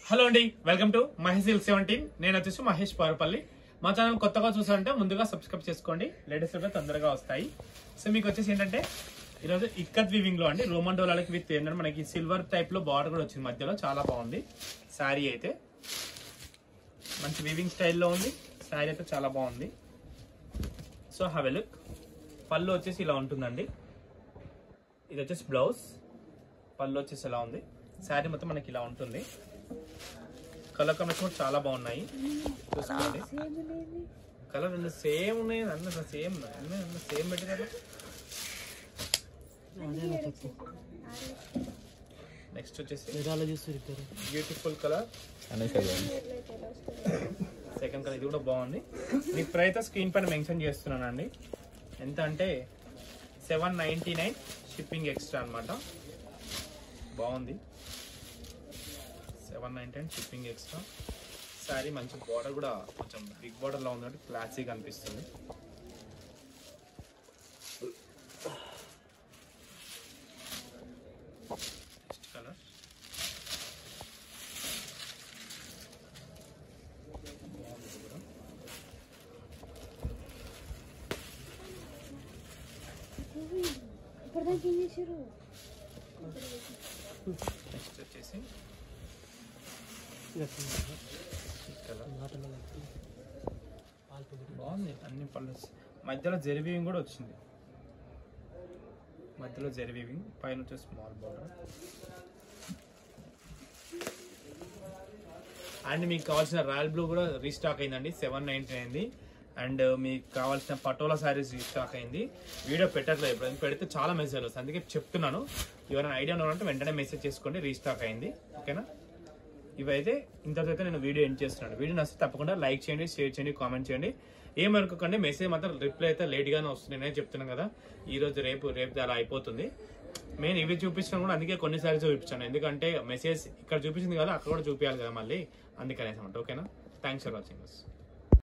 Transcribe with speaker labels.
Speaker 1: Hello అండి, welcome to Mahesh 17. నేను వచ్చేసి మహేష్ పారుపల్లి. మా ఛానల్ కొత్తగా చూసారంటే ముందుగా సబ్స్క్రైబ్ చేసుకోండి, లేటెస్ట్ గా తొందరగా వస్తాయి. సో మీకు వచ్చేసి ఏంటంటే ఈరోజు ఇక్కత్ వీవింగ్ లో అండి రోమన్ డోలాలకి విత్ ఏంటంటే మనకి సిల్వర్ టైప్ లో బార్డర్ కూడా వచ్చింది మధ్యలో. చాలా బాగుంది శారీ అయితే, మంచి వీవింగ్ స్టైల్లో ఉంది. శారీ అయితే చాలా బాగుంది. So have a look. పళ్ళు వచ్చేసి ఇలా ఉంటుందండి. ఇది వచ్చేసి బ్లౌజ్. పళ్ళు వచ్చేసి ఇలా ఉంది. శారీ మొత్తం మనకి ఇలా ఉంటుంది. కలర్ కాంబినేషన్ కూడా చాలా బాగున్నాయి, చూసుకోండి. కలర్ రెండు సేమ్ ఉన్నాయి, అన్న సేమ్ అన్న సేమ్ పెట్టినారు. నెక్స్ట్ వచ్చేసి బ్యూటిఫుల్ కలర్, సెకండ్ కలర్. ఇది కూడా బాగుంది. మీకు ప్రైస్ స్క్రీన్ పైన మెన్షన్ చేస్తున్నానండి. ఎంత అంటే 799 షిప్పింగ్ ఎక్స్ట్రా అనమాట. బాగుంది, 799 షిప్పింగ్ ఎక్స్ట్రా. శారీ మంచి బార్డర్ కూడా కొంచెం బిగ్ బార్డర్ లా ఉంది, క్లాసీగా అనిపిస్తుంది. నెక్స్ట్ కలర్ నెక్స్ట్ వచ్చేసి బాగుంది. అన్ని పళ్ళు మధ్యలో జెర్వీవింగ్ కూడా వచ్చింది. మధ్యలో జెర్వీవింగ్, పైన వచ్చే స్మాల్ బార్డర్. అండ్ మీకు కావాల్సిన రాయల్ బ్లూ కూడా రీస్టాక్ అయిందండి, 799. అండ్ మీకు కావాల్సిన పటోలా శారీస్ రీస్టాక్ అయింది. వీడియో పెట్టట్లేదు, ఇప్పుడు పెడితే చాలా మెసేజ్ వస్తుంది, అందుకే చెప్తున్నాను. ఎవరైనా ఐడియా ఉన్నారంటే వెంటనే మెసేజ్ చేసుకోండి, రీస్టాక్ అయింది. ఓకేనా? ఇవైతే ఇంతకైతే నేను వీడియో ఎండ్ చేస్తున్నాను. వీడియో నచ్చితే తప్పకుండా లైక్ చేయండి, షేర్ చేయండి, కామెంట్ చేయండి. ఏమనుకోకండి, మెసేజ్ మాత్రం రిప్లై అయితే లేట్గానే వస్తుంది. నేనే చెప్తున్నాను కదా, ఈ రోజు రేపు అలా అయిపోతుంది. నేను ఇవి చూపించాను కూడా, అందుకే కొన్ని సారీస్ చూపించాను. ఎందుకంటే మెసేజ్ ఇక్కడ చూపించింది కదా, అక్కడ కూడా చూపించాలి కదా మళ్ళీ, అందుకనేసి అనమాట. ఓకేనా? Thanks for watching.